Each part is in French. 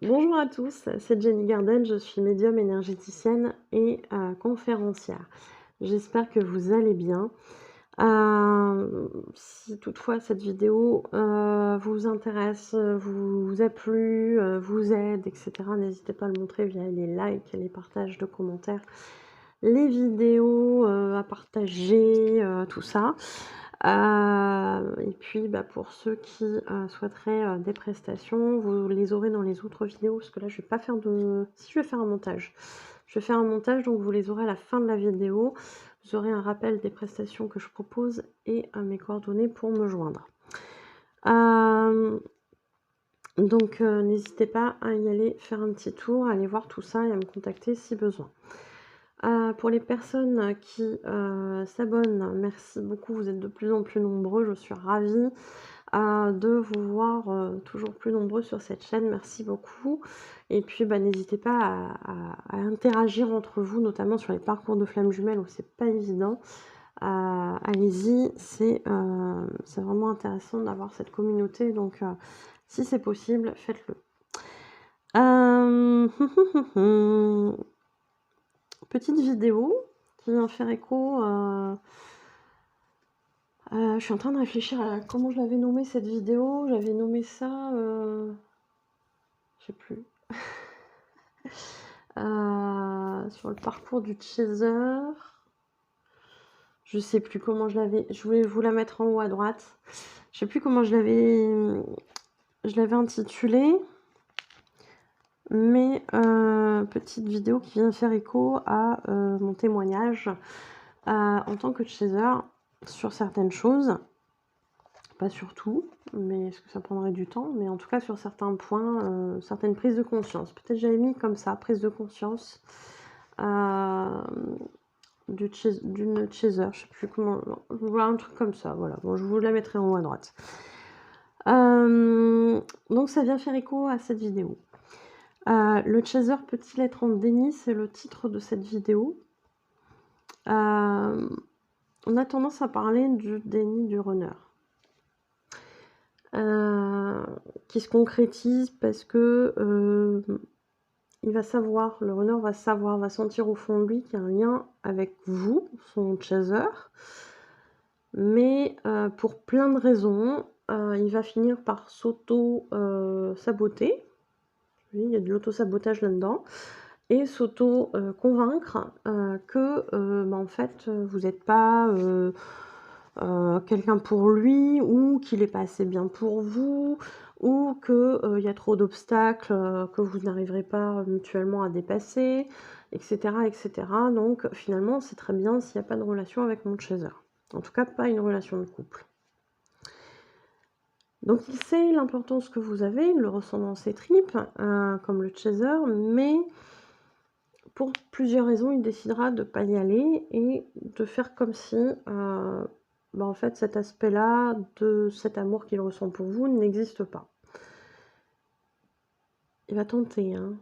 Bonjour à tous, c'est Jenny Garden, je suis médium énergéticienne et conférencière. J'espère que vous allez bien. Si toutefois cette vidéo, vous intéresse, vous a plu, vous aide et cetera, n'hésitez pas à le montrer via les likes, les partages de commentaires, les vidéos, à partager, tout ça. Et puis, pour ceux qui, souhaiteraient, des prestations, vous les aurez dans les autres vidéos, parce que là, je vais pas faire de si, je vais faire un montage. Je vais faire un montage, donc vous les aurez à la fin de la vidéo. Vous aurez un rappel des prestations que je propose et, mes coordonnées pour me joindre. Donc n'hésitez pas à y aller faire un petit tour, à aller voir tout ça et à me contacter si besoin. Pour les personnes qui, s'abonnent, merci beaucoup, vous êtes de plus en plus nombreux, je suis ravie, de vous voir, toujours plus nombreux sur cette chaîne, merci beaucoup. Et puis, n'hésitez pas à interagir entre vous, notamment sur les parcours de flammes jumelles où c'est pas évident. Allez-y, c'est vraiment intéressant d'avoir cette communauté, donc si c'est possible, faites-le. Petite vidéo qui vient faire écho, je suis en train de réfléchir à comment je l'avais nommé cette vidéo. J'avais nommé ça, je sais plus. Sur le parcours du chaser. Je sais plus comment je l'avais. Je voulais vous la mettre en haut à droite. Je sais plus comment je l'avais intitulée. Mais petite vidéo qui vient faire écho à mon témoignage en tant que chaser sur certaines choses. Pas sur tout, mais parce que ça prendrait du temps, mais en tout cas sur certains points, certaines prises de conscience. Peut-être j'avais mis comme ça, prise de conscience d'une chaser, je sais plus comment, voilà, un truc comme ça, voilà. Bon, je vous la mettrai en haut à droite. Donc ça vient faire écho à cette vidéo. Le chaser peut-il être en déni? C'est le titre de cette vidéo. On a tendance à parler du déni du runner. Qui se concrétise parce que il va savoir, le runner va savoir, va sentir au fond de lui qu'il y a un lien avec vous, son chaser, mais pour plein de raisons, il va finir par s'auto-saboter. Oui, il y a de l'auto-sabotage là-dedans, et s'auto-convaincre que en fait, vous n'êtes pas quelqu'un pour lui, ou qu'il est pas assez bien pour vous, ou que y a trop d'obstacles que vous n'arriverez pas mutuellement à dépasser, etc., etc. Donc finalement, c'est très bien s'il n'y a pas de relation avec mon chaser. En tout cas, pas une relation de couple. Donc il sait l'importance que vous avez, il le ressent dans ses tripes, comme le chaser, mais pour plusieurs raisons, il décidera de ne pas y aller et de faire comme si en fait, cet aspect-là de cet amour qu'il ressent pour vous n'existe pas. Il va tenter, hein.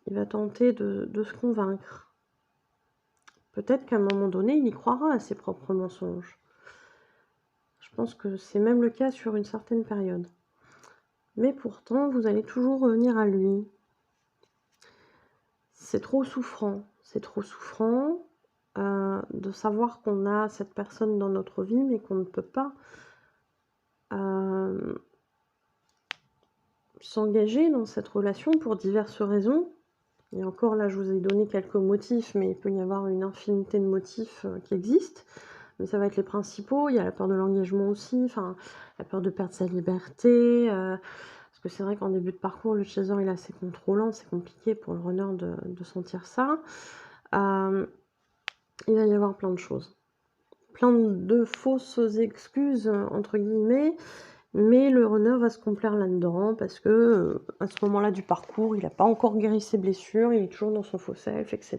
Il va tenter de se convaincre. Peut-être qu'à un moment donné, il y croira à ses propres mensonges. Je pense que c'est même le cas sur une certaine période. Mais pourtant, vous allez toujours revenir à lui. C'est trop souffrant. C'est trop souffrant de savoir qu'on a cette personne dans notre vie, mais qu'on ne peut pas s'engager dans cette relation pour diverses raisons. Et encore là, je vous ai donné quelques motifs, mais il peut y avoir une infinité de motifs qui existent. Mais ça va être les principaux. Il y a la peur de l'engagement aussi, enfin, la peur de perdre sa liberté. Parce que c'est vrai qu'en début de parcours, le chaser il est assez contrôlant, c'est compliqué pour le runner de sentir ça. Il va y avoir plein de choses. Plein de fausses excuses, entre guillemets. Mais le runner va se complaire là-dedans parce que à ce moment-là du parcours, il n'a pas encore guéri ses blessures, il est toujours dans son faux self, etc.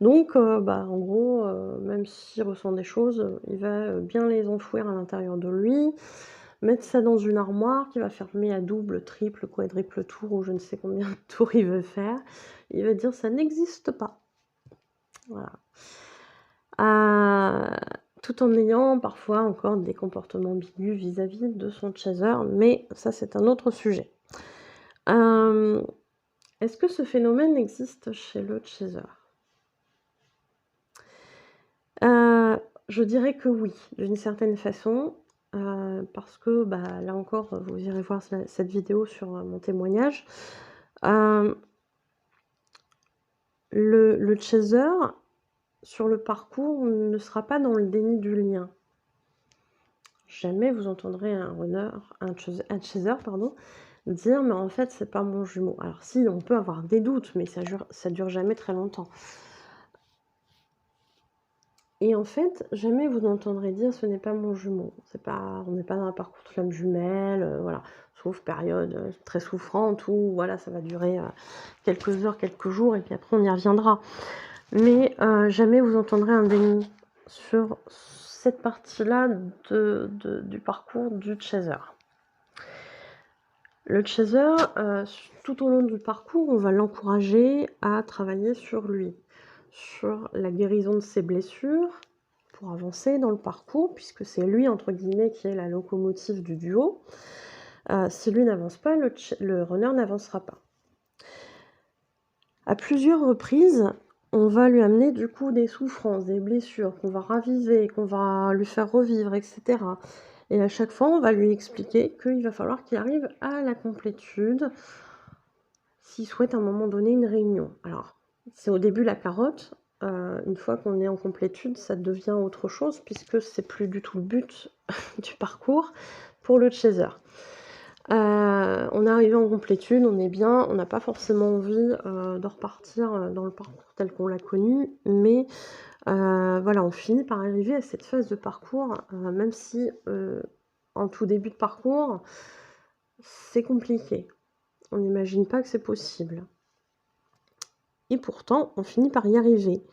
Donc, en gros, même s'il ressent des choses, il va bien les enfouir à l'intérieur de lui, mettre ça dans une armoire qu'il va fermer à double, triple, quadruple tour, ou je ne sais combien de tours il veut faire. Il va dire ça n'existe pas. Voilà. Tout en ayant parfois encore des comportements ambigus vis-à-vis de son chaser, mais ça c'est un autre sujet. Est-ce que ce phénomène existe chez le chaser? Je dirais que oui, d'une certaine façon, parce que, bah, là encore, vous irez voir cette vidéo sur, mon témoignage. Hem, le chaser, sur le parcours, ne sera pas dans le déni du lien. Jamais vous entendrez un chaser, pardon, dire: «Mais en fait, c'est pas mon jumeau». Alors si, on peut avoir des doutes, mais ça dure jamais très longtemps. Et en fait, jamais vous n'entendrez dire: «Ce n'est pas mon jumeau». On n'est pas dans un parcours de flamme jumelle, voilà. Sauf période, très souffrante où voilà, ça va durer, quelques heures, quelques jours et puis après on y reviendra. Mais, jamais vous entendrez un déni sur cette partie-là du parcours du chaser. Le chaser, tout au long du parcours, on va l'encourager à travailler sur lui, sur la guérison de ses blessures, pour avancer dans le parcours, puisque c'est lui, entre guillemets, qui est la locomotive du duo. Si lui n'avance pas, le runner n'avancera pas. À plusieurs reprises, on va lui amener du coup des souffrances, des blessures qu'on va raviver, qu'on va lui faire revivre, etc. Et à chaque fois, on va lui expliquer qu'il va falloir qu'il arrive à la complétude s'il souhaite à un moment donné une réunion. Alors, c'est au début la carotte. Une fois qu'on est en complétude, ça devient autre chose puisque c'est plus du tout le but du parcours pour le chaser. On est arrivé en complétude, on est bien, on n'a pas forcément envie de repartir dans le parcours tel qu'on l'a connu, mais voilà, on finit par arriver à cette phase de parcours, même si en tout début de parcours, c'est compliqué. On n'imagine pas que c'est possible. Et pourtant, on finit par y arriver.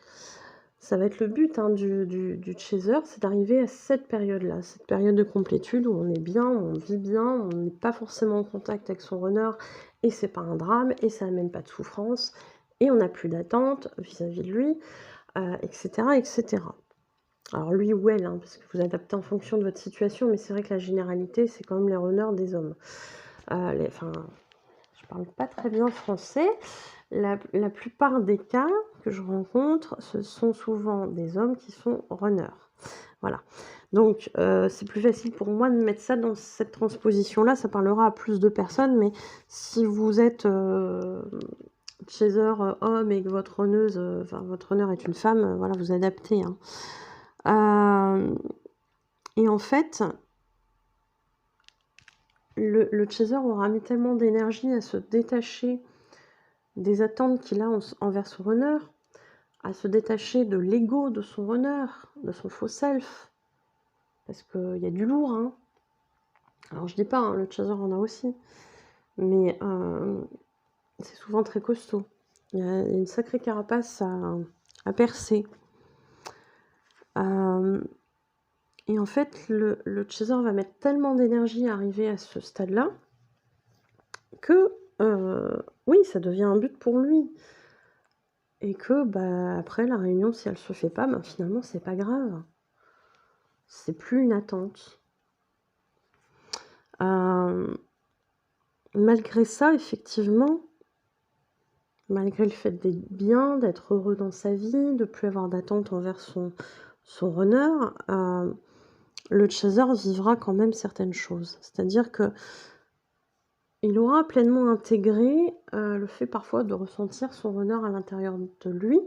Ça va être le but du chaser, c'est d'arriver à cette période-là, cette période de complétude où on est bien, on vit bien, on n'est pas forcément en contact avec son runner et c'est pas un drame et ça amène pas de souffrance et on n'a plus d'attente vis-à-vis de lui, etc., etc. Alors lui ou elle, hein, parce que vous adaptez en fonction de votre situation, mais c'est vrai que la généralité, c'est quand même les runners des hommes. Je parle pas très bien français. La plupart des cas que je rencontre, ce sont souvent des hommes qui sont runners. Voilà. Donc, c'est plus facile pour moi de mettre ça dans cette transposition-là. Ça parlera à plus de personnes, mais si vous êtes chaser homme et que votre runneuse, enfin votre runner est une femme, voilà, vous adaptez, hein. Et en fait, le chaser aura mis tellement d'énergie à se détacher des attentes qu'il a envers son runner, à se détacher de l'ego de son runner, de son faux self, parce qu'il y a du lourd, hein. Alors je dis pas, hein, le chaser en a aussi, mais c'est souvent très costaud. Il y a une sacrée carapace à percer. Et en fait, le chaser va mettre tellement d'énergie à arriver à ce stade-là que, oui, ça devient un but pour lui. Et que, bah, après la réunion, si elle se fait pas, ben, finalement, c'est pas grave. C'est plus une attente. Malgré ça, effectivement, malgré le fait d'être bien, d'être heureux dans sa vie, de plus avoir d'attente envers son runner, le chaser vivra quand même certaines choses. C'est-à-dire que il aura pleinement intégré, le fait parfois de ressentir son runner à l'intérieur de lui,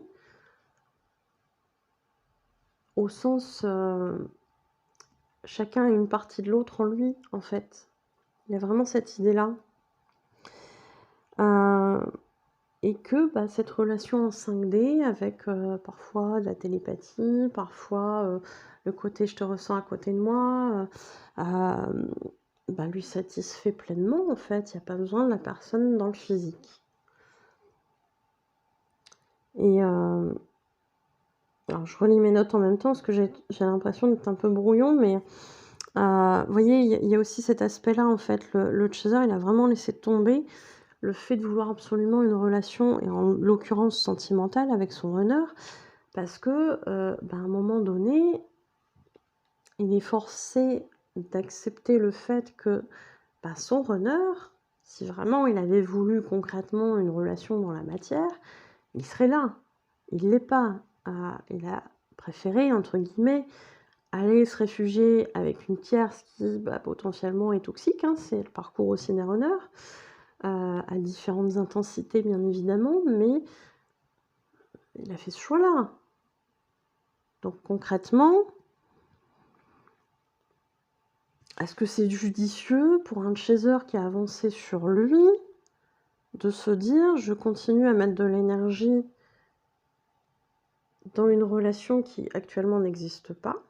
au sens, chacun a une partie de l'autre en lui, en fait. Il y a vraiment cette idée-là. Et que, bah, cette relation en 5D avec, parfois de la télépathie, parfois, le côté «je te ressens à côté de moi», bah, lui satisfait pleinement, en fait. Il y a pas besoin de la personne dans le physique. Et alors je relis mes notes en même temps parce que j'ai l'impression d'être un peu brouillon, mais vous voyez, il y a aussi cet aspect-là, en fait. Le chaser, il a vraiment laissé tomber le fait de vouloir absolument une relation, et en l'occurrence sentimentale, avec son runner, parce que, bah, à un moment donné, il est forcé d'accepter le fait que, bah, son runner, Si vraiment il avait voulu concrètement une relation dans la matière, il serait là. Il l'est pas. Il a préféré, entre guillemets, aller se réfugier avec une tierce qui, potentiellement est toxique, hein, c'est le parcours aussi Runner, à différentes intensités bien évidemment, mais il a fait ce choix-là. Donc concrètement, est-ce que c'est judicieux pour un chaser qui a avancé sur lui de se dire: «Je continue à mettre de l'énergie dans une relation qui actuellement n'existe pas,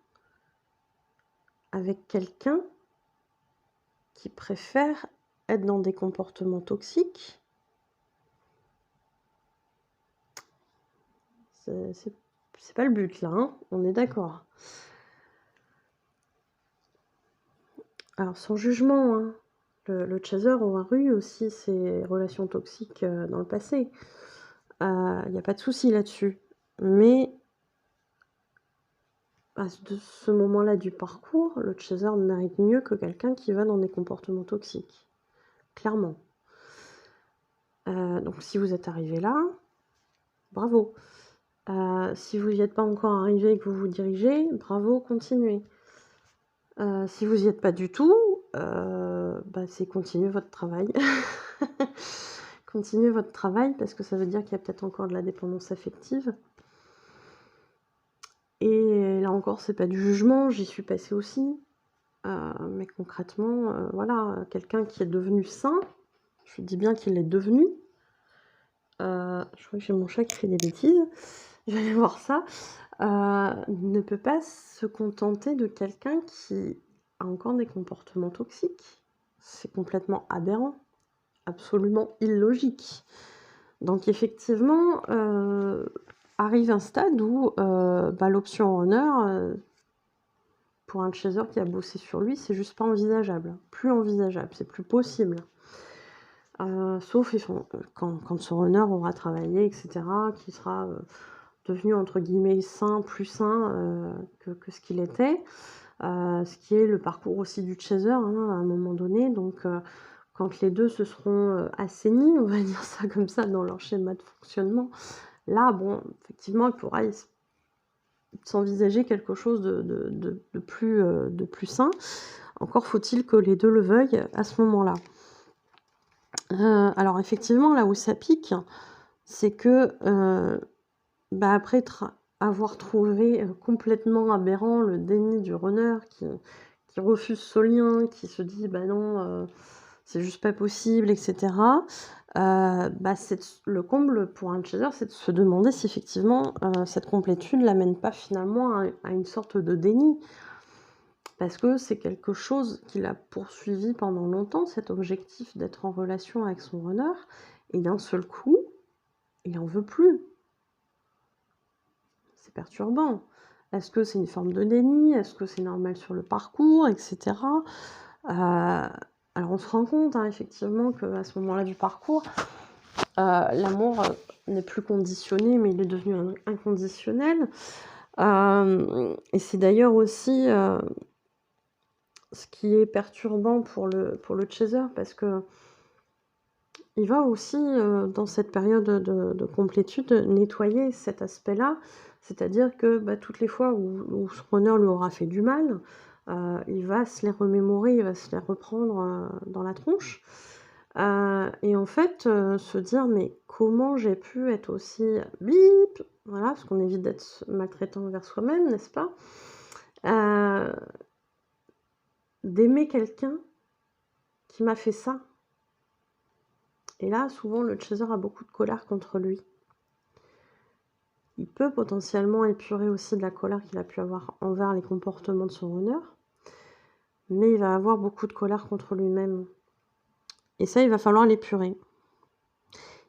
avec quelqu'un qui préfère être dans des comportements toxiques?» C'est pas le but là, hein, on est d'accord. Alors sans jugement, hein, le chaser aura eu aussi ses relations toxiques, dans le passé. Il y a pas de souci là-dessus. Mais de ce moment-là du parcours, le chaser mérite mieux que quelqu'un qui va dans des comportements toxiques, clairement. Donc si vous êtes arrivé là, bravo. Si vous n'y êtes pas encore arrivé et que vous vous dirigez, bravo, continuez. Si vous n'y êtes pas du tout, c'est continuer votre travail. Continuez votre travail parce que ça veut dire qu'il y a peut-être encore de la dépendance affective. Et là encore, c'est pas du jugement, j'y suis passée aussi. Mais concrètement, voilà, quelqu'un qui est devenu sain, je dis bien qu'il est devenu. Je crois que j'ai mon chat qui fait des bêtises. Je vais aller voir ça. Ne peut pas se contenter de quelqu'un qui a encore des comportements toxiques. C'est complètement aberrant, absolument illogique. Donc effectivement, arrive un stade où l'option Runner, pour un chaser qui a bossé sur lui, c'est juste pas envisageable. Plus envisageable, c'est plus possible. Sauf quand ce runner aura travaillé, etc., qui sera devenu entre guillemets sain, plus sain que ce qu'il était, ce qui est le parcours aussi du chaser, hein, à un moment donné. Donc quand les deux se seront assainis, on va dire ça comme ça, dans leur schéma de fonctionnement, là, bon, effectivement, il pourra s'envisager quelque chose de plus sain. Encore faut-il que les deux le veuillent à ce moment-là. Alors effectivement, là où ça pique, c'est que, après avoir trouvé complètement aberrant le déni du runner qui refuse ce lien, qui se dit: «Bah non, c'est juste pas possible» et cetera. Le comble pour un chaser, c'est de se demander si effectivement, cette complétude l'amène pas finalement à une sorte de déni. Parce que c'est quelque chose qu'il a poursuivi pendant longtemps, cet objectif d'être en relation avec son runner, et d'un seul coup, il en veut plus. C'est perturbant. Est-ce que c'est une forme de déni? Est-ce que c'est normal sur le parcours, et cetera? Alors on se rend compte, hein, effectivement, qu'à ce moment-là du parcours, l'amour n'est plus conditionné, mais il est devenu inconditionnel. Et c'est d'ailleurs aussi ce qui est perturbant pour le chaser, parce que il va aussi, dans cette période de complétude, nettoyer cet aspect-là. C'est-à-dire que, toutes les fois où ce runner lui aura fait du mal, il va se les remémorer, il va se les reprendre, dans la tronche. Et en fait, se dire: «Mais comment j'ai pu être aussi bip?» Voilà, parce qu'on évite d'être maltraitant envers soi-même, n'est-ce pas? D'aimer quelqu'un qui m'a fait ça. Et là, souvent, le chaser a beaucoup de colère contre lui. Il peut potentiellement épurer aussi de la colère qu'il a pu avoir envers les comportements de son runner, mais il va avoir beaucoup de colère contre lui-même. Et ça, il va falloir l'épurer.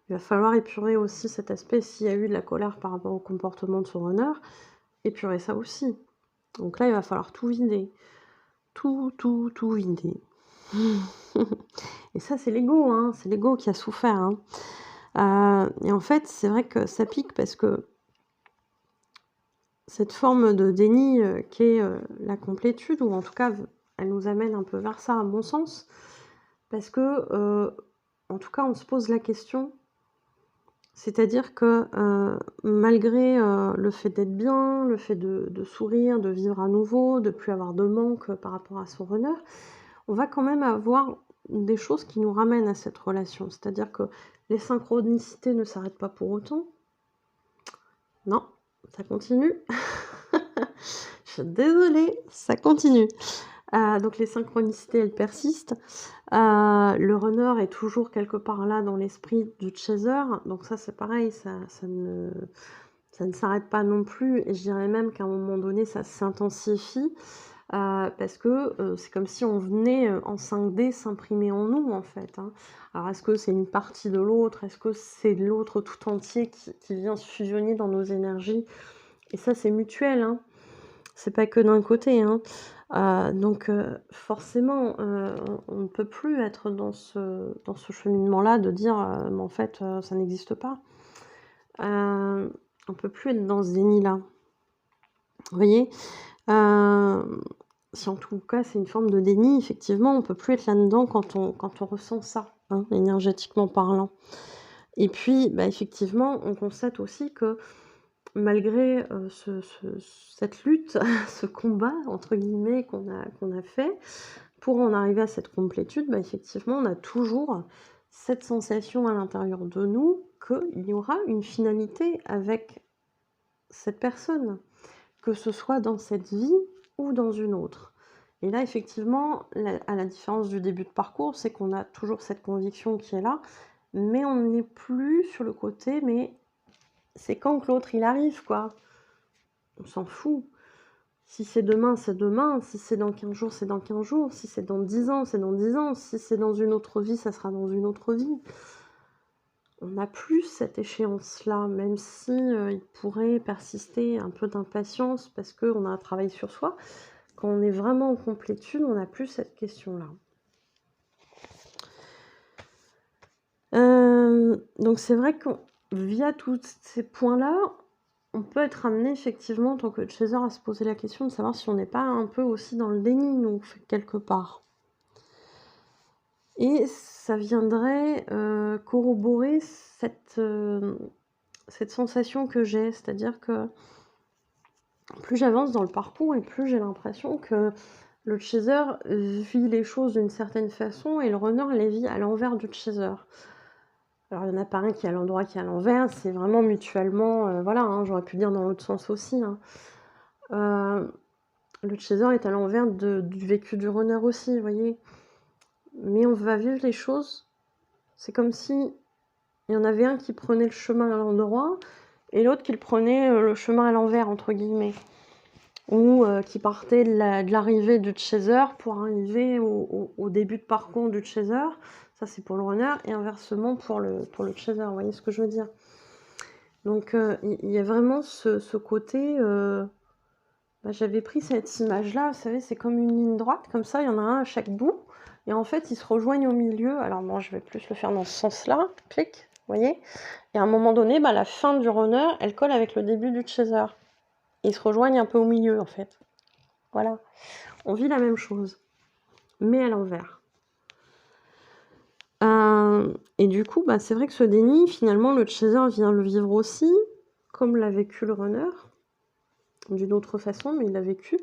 Il va falloir épurer aussi cet aspect, s'il y a eu de la colère par rapport au comportement de son runner, épurer ça aussi. Donc là, il va falloir tout vider. Tout vider. Et ça, c'est l'ego, hein, c'est l'ego qui a souffert, hein. Et en fait, c'est vrai que ça pique parce que cette forme de déni, qu'est, la complétude, ou en tout cas, elle nous amène un peu vers ça, à mon sens. Parce que, en tout cas, on se pose la question. C'est-à-dire que, malgré, le fait d'être bien, le fait de sourire, de vivre à nouveau, de plus avoir de manque, par rapport à son runner, on va quand même avoir des choses qui nous ramènent à cette relation. C'est-à-dire que les synchronicités ne s'arrêtent pas pour autant. Non, ça continue. Je suis désolée, ça continue. Donc les synchronicités, elles persistent. Le runner est toujours quelque part là dans l'esprit du chaser, donc ça c'est pareil, ça ne s'arrête pas non plus et je dirais même qu'à un moment donné ça s'intensifie, parce que, c'est comme si on venait, en 5D s'imprimer en nous en fait, hein. Alors est-ce que c'est une partie de l'autre? Est-ce que c'est l'autre tout entier qui vient se fusionner dans nos énergies? Et ça c'est mutuel, hein. C'est pas que d'un côté, hein. Donc forcément, on ne peut plus être dans ce cheminement-là de dire, «Mais en fait, ça n'existe pas». On peut plus être dans ce déni-là. Vous voyez? Hem, Si en tout cas c'est une forme de déni, effectivement, on peut plus être là-dedans quand on ressent ça, hein, énergétiquement parlant. Et puis, bah, effectivement, on constate aussi que malgré, cette lutte, ce «combat» entre guillemets qu'on a fait, pour en arriver à cette complétude, bah, effectivement, on a toujours cette sensation à l'intérieur de nous qu'il y aura une finalité avec cette personne, que ce soit dans cette vie ou dans une autre. Et là, effectivement, à la différence du début de parcours, c'est qu'on a toujours cette conviction qui est là, mais on n'est plus sur le côté, mais c'est quand que l'autre il arrive, quoi. On s'en fout. Si c'est demain, c'est demain. Si c'est dans 15 jours, c'est dans 15 jours. Si c'est dans 10 ans, c'est dans 10 ans. Si c'est dans une autre vie, ça sera dans une autre vie. On n'a plus cette échéance-là, même si, il pourrait persister un peu d'impatience parce qu'on a un travail sur soi. Quand on est vraiment en complétude, on n'a plus cette question-là. Donc c'est vrai que via tous ces points-là, on peut être amené effectivement en tant que chaser à se poser la question de savoir si on n'est pas un peu aussi dans le déni, nous, quelque part. Et ça viendrait, corroborer cette sensation que j'ai. C'est-à-dire que plus j'avance dans le parcours et plus j'ai l'impression que le chaser vit les choses d'une certaine façon et le runner les vit à l'envers du chaser. Alors il y en a pas un qui est à l'endroit, qui est à l'envers, c'est vraiment mutuellement, voilà, hein, j'aurais pu le dire dans l'autre sens aussi, hein. Le chaser est à l'envers du vécu du runner aussi, vous voyez? Mais on va vivre les choses, c'est comme si il y en avait un qui prenait le chemin à l'endroit et l'autre qui le prenait, le chemin à l'envers entre guillemets. Ou qui partait de l'arrivée du chaser pour arriver au début de parcours du chaser. Ça c'est pour le runner et inversement pour le chaser, vous voyez ce que je veux dire? Donc il y a vraiment ce côté, bah, j'avais pris cette image-là, vous savez, c'est comme une ligne droite comme ça, il y en a un à chaque bout et en fait, ils se rejoignent au milieu. Alors moi, je vais plus le faire dans ce sens-là, clic, vous voyez? Et à un moment donné, bah, la fin du runner, elle colle avec le début du chaser. Ils se rejoignent un peu au milieu, en fait. Voilà. On vit la même chose, mais à l'envers. Et du coup, bah, c'est vrai que ce déni, finalement, le chaser vient le vivre aussi, comme l'a vécu le runner, d'une autre façon, mais il l'a vécu.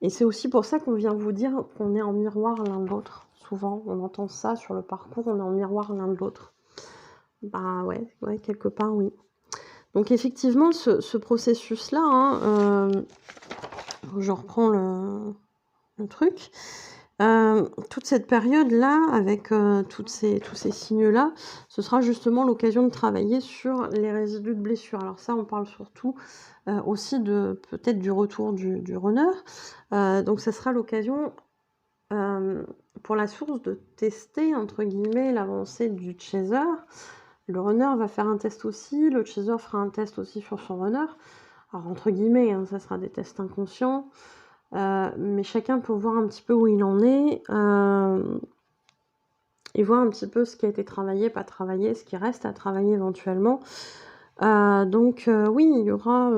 Et c'est aussi pour ça qu'on vient vous dire qu'on est en miroir l'un de l'autre. Souvent, on entend ça sur le parcours, on est en miroir l'un de l'autre. Bah ouais, quelque part, oui. Donc effectivement, ce processus-là, hein, je reprends le truc. Toute cette période-là, avec tous ces signes-là, ce sera justement l'occasion de travailler sur les résidus de blessures. Alors ça, on parle surtout aussi de peut-être du retour du runner. Donc ça sera l'occasion pour la source de tester, entre guillemets, l'avancée du chaser. Le runner va faire un test aussi, le chaser fera un test aussi sur son runner. Alors entre guillemets, hein, ça sera des tests inconscients. Mais chacun peut voir un petit peu où il en est et voir un petit peu ce qui a été travaillé, pas travaillé, ce qui reste à travailler éventuellement. Donc oui, il y aura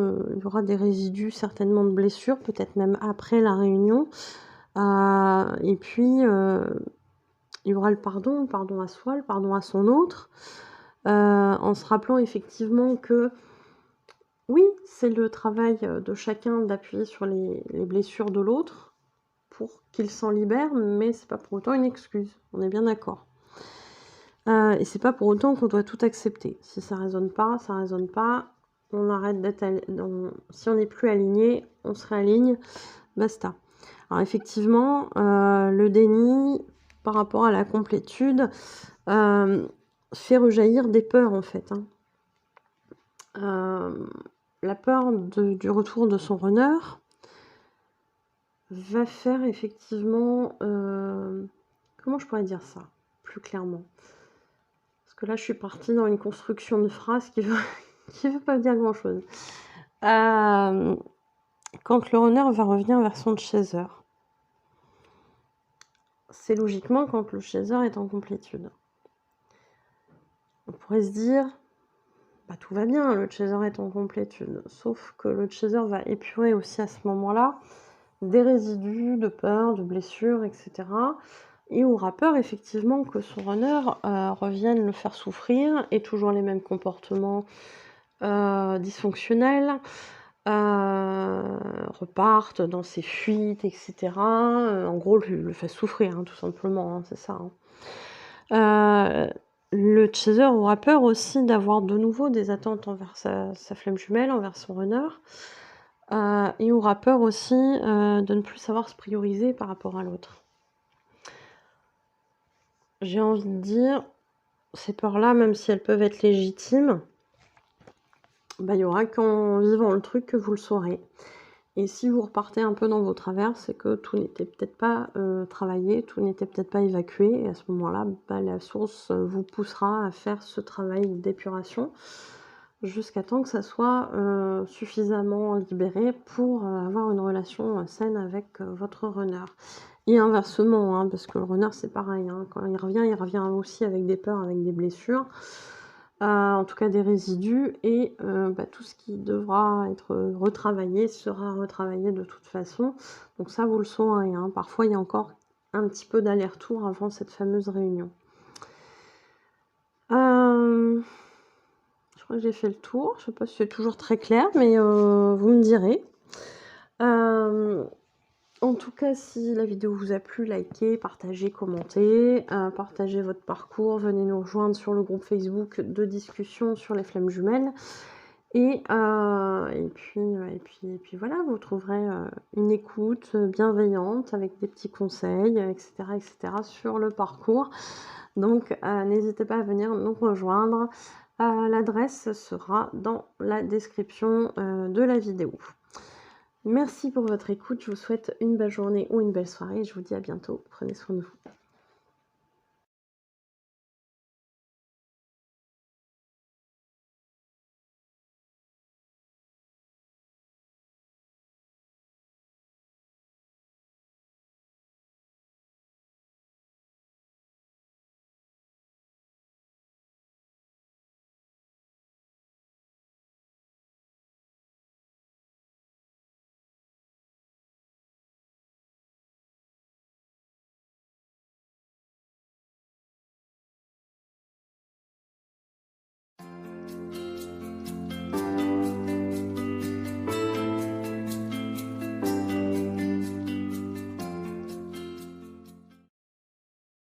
des résidus certainement de blessures, peut-être même après la réunion. Et puis il y aura le pardon à soi, le pardon à son autre, en se rappelant effectivement que oui, c'est le travail, de chacun d'appuyer sur les blessures de l'autre pour qu'il s'en libère, mais c'est pas pour autant une excuse, on est bien d'accord. Et c'est pas pour autant qu'on doit tout accepter. Si ça résonne pas, ça résonne pas, on arrête d'être si on n'est plus aligné, on se réaligne, basta. Alors effectivement, le déni par rapport à la complétude, fait rejaillir des peurs en fait, hein. La peur du retour de son runner va faire effectivement, comment je pourrais dire ça plus clairement? Parce que là, je suis partie dans une construction de phrase qui veut qui veut pas dire grand-chose. Quand le runner va revenir vers son chaser, c'est logiquement quand le chaser est en complétude. On pourrait se dire: «Bah, tout va bien, le chaser est en complétude», sauf que le chaser va épurer aussi à ce moment-là des résidus de peur, de blessures et cetera, et aura peur effectivement que son runner, revienne le faire souffrir, ait toujours les mêmes comportements, dysfonctionnels, reparte dans ses fuites et cetera, en gros le fasse souffrir, hein, tout simplement, hein, c'est ça, hein. Le chaser aura peur aussi d'avoir de nouveau des attentes envers sa flamme jumelle, envers son runner, et aura peur aussi, de ne plus savoir se prioriser par rapport à l'autre. J'ai envie de dire, ces peurs-là, même si elles peuvent être légitimes, bah, il y aura qu'en vivant le truc que vous le saurez. Et si vous repartez un peu dans vos travers, c'est que tout n'était peut-être pas, travaillé, tout n'était peut-être pas évacué, et à ce moment-là, bah, la source, vous poussera à faire ce travail d'épuration jusqu'à temps que ça soit, suffisamment libéré pour, avoir une relation, saine avec, votre runner. Et inversement, hein, parce que le runner, c'est pareil, hein, quand il revient aussi avec des peurs, avec des blessures, en tout cas des résidus, et bah, tout ce qui devra être retravaillé sera retravaillé de toute façon. Donc ça, vous le saurez, hein. Parfois, il y a encore un petit peu d'aller-retour avant cette fameuse réunion. Je crois que j'ai fait le tour. Je sais pas si c'est toujours très clair, mais vous me direz. En tout cas, si la vidéo vous a plu, likez, partagez, commentez, partagez votre parcours, venez nous rejoindre sur le groupe Facebook de discussion sur les flammes jumelles, et puis voilà, vous trouverez, une écoute, bienveillante avec des petits conseils, et cetera sur le parcours. Donc n'hésitez pas à venir nous rejoindre. L'adresse sera dans la description, de la vidéo. Merci pour votre écoute, je vous souhaite une belle journée ou une belle soirée et je vous dis à bientôt. Prenez soin de vous.